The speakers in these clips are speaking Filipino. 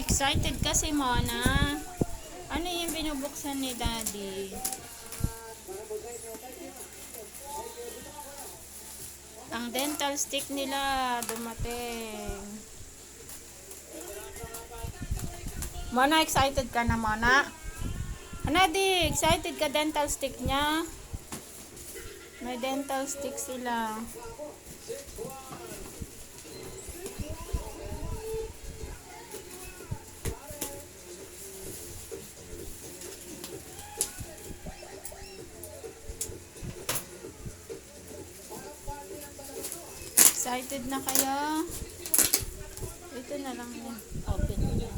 Excited kasi Mona. Ano yung binubuksan ni Daddy? Ang dental stick nila dumating. Mona, excited ka na Mona? Hanadi, excited ka dental stick niya? May dental stick sila. Excited na kayo? Ito na lang yun. Open mo yan.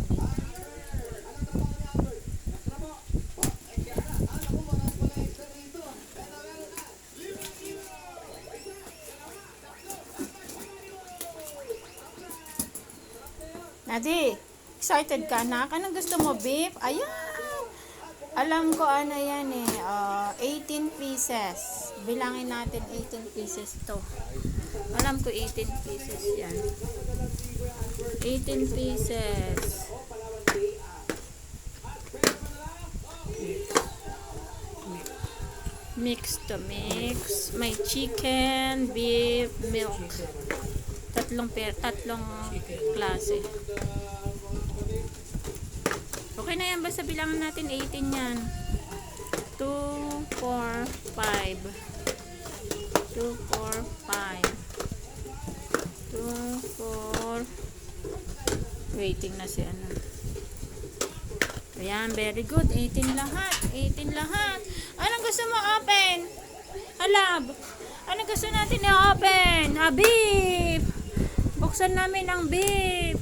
Nadi, excited ka na? Anong gusto mo, beef? Ayan! Alam ko ano yan eh. 18 pieces. Bilangin natin 18 pieces to. Alam ko 18 pieces yan. 18 pieces. Mix to mix. May chicken, beef, milk. Tatlong klase. Okay na yan. Basta bilangan natin 18 yan. 2, 4, 5. 2, 4, 5. 2, 4. Waiting na si ano. Ayan, very good. 18 lahat. 18 lahat. Anong gusto mo open? Halab. Anong gusto natin i-open? Beef. Buksan namin ang beef.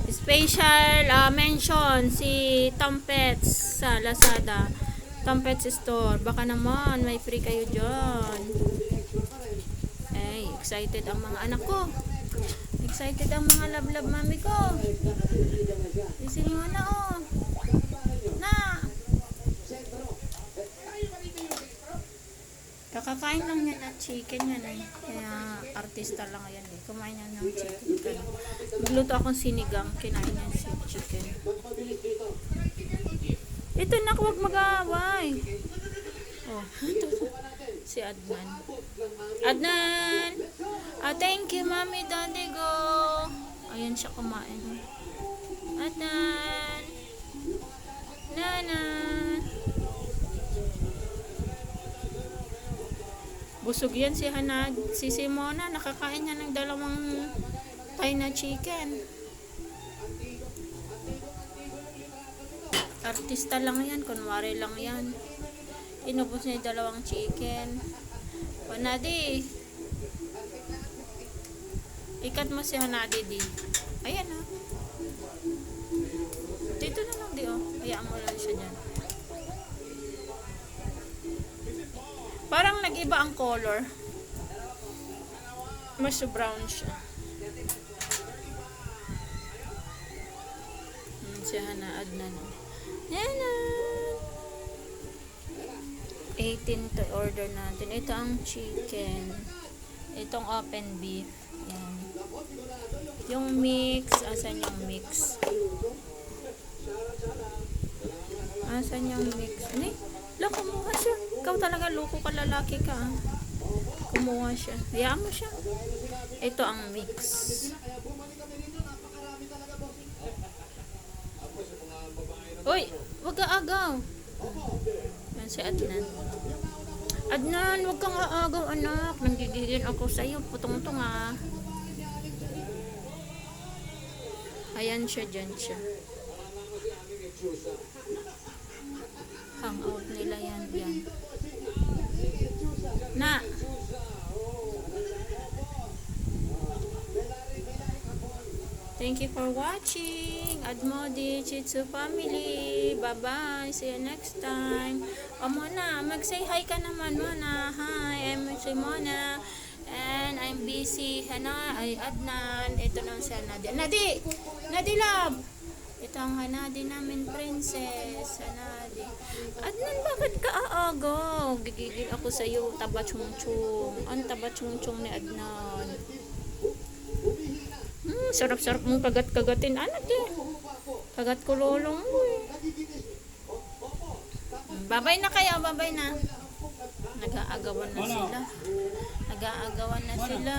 Special mention si Tom Pets sa Lazada. Tom Pets Store. Baka naman may free kayo dyan. Ay, excited ang mga anak ko. Excited ang mga love mami ko. Isin mo na oh. Na. Kakakain lang yan ng chicken yan eh. Kaya artista lang yan eh. Kumain yan ng chicken. Magluto akong sinigang. Kinain yan si chicken. Ito na, huwag mag-aaway. Oh, si Adnan. Adnan! Thank you, Mami Daddy Go. Ayan siya kumain. Adnan! Nana! Busog yan si Hanad. Si Simona, nakakain niya ng 2 Thai na chicken. Artista lang yan, kunwari lang yan. Inubos niya 2 chicken. Hanadi. Ikat mo si Hanadi di. Ayan ha. Dito na lang di oh. Hayaan mo lang siya dyan. Parang nag-iba ang color. Mas brown siya. Si Hana Adnan. Nana! 18 to order natin. Ito ang chicken. Itong open beef. Yan. Yung mix. Asan yung mix? Asan yung mix? Ano? Lang, kumuha siya. Ikaw talaga, loko ka, lalaki ka. Kumuha siya. Hayaan mo siya. Ito ang mix. Uy, wag ka agaw. Yan si Adnan. Adnan, wag kang aagaw, anak. Nanggigigil ako sa'yo. Putong-tong ah. Ayan siya, dyan siya. Hangout nila yan. Na. Thank you for watching. Admodi Chitsu family. Bye-bye. See you next time. Mona, mag-say hi ka naman, Mona. Hi, I'm Mona. And I'm busy. Ay, Adnan. Ito na si Hanadi. Nadi love. Ito ang Hanadi namin, princess. Hanadi. Adnan, bakit ka aagaw? Gigigil ako sa'yo. Taba chung chung. Ang taba chung chung ni Adnan. Sarap-sarap mong kagat-kagatin, anak eh. Kagat ko lolong mo eh. Babay na kayo, babay na. Nag-aagawan na sila. Nag-aagawan na sila.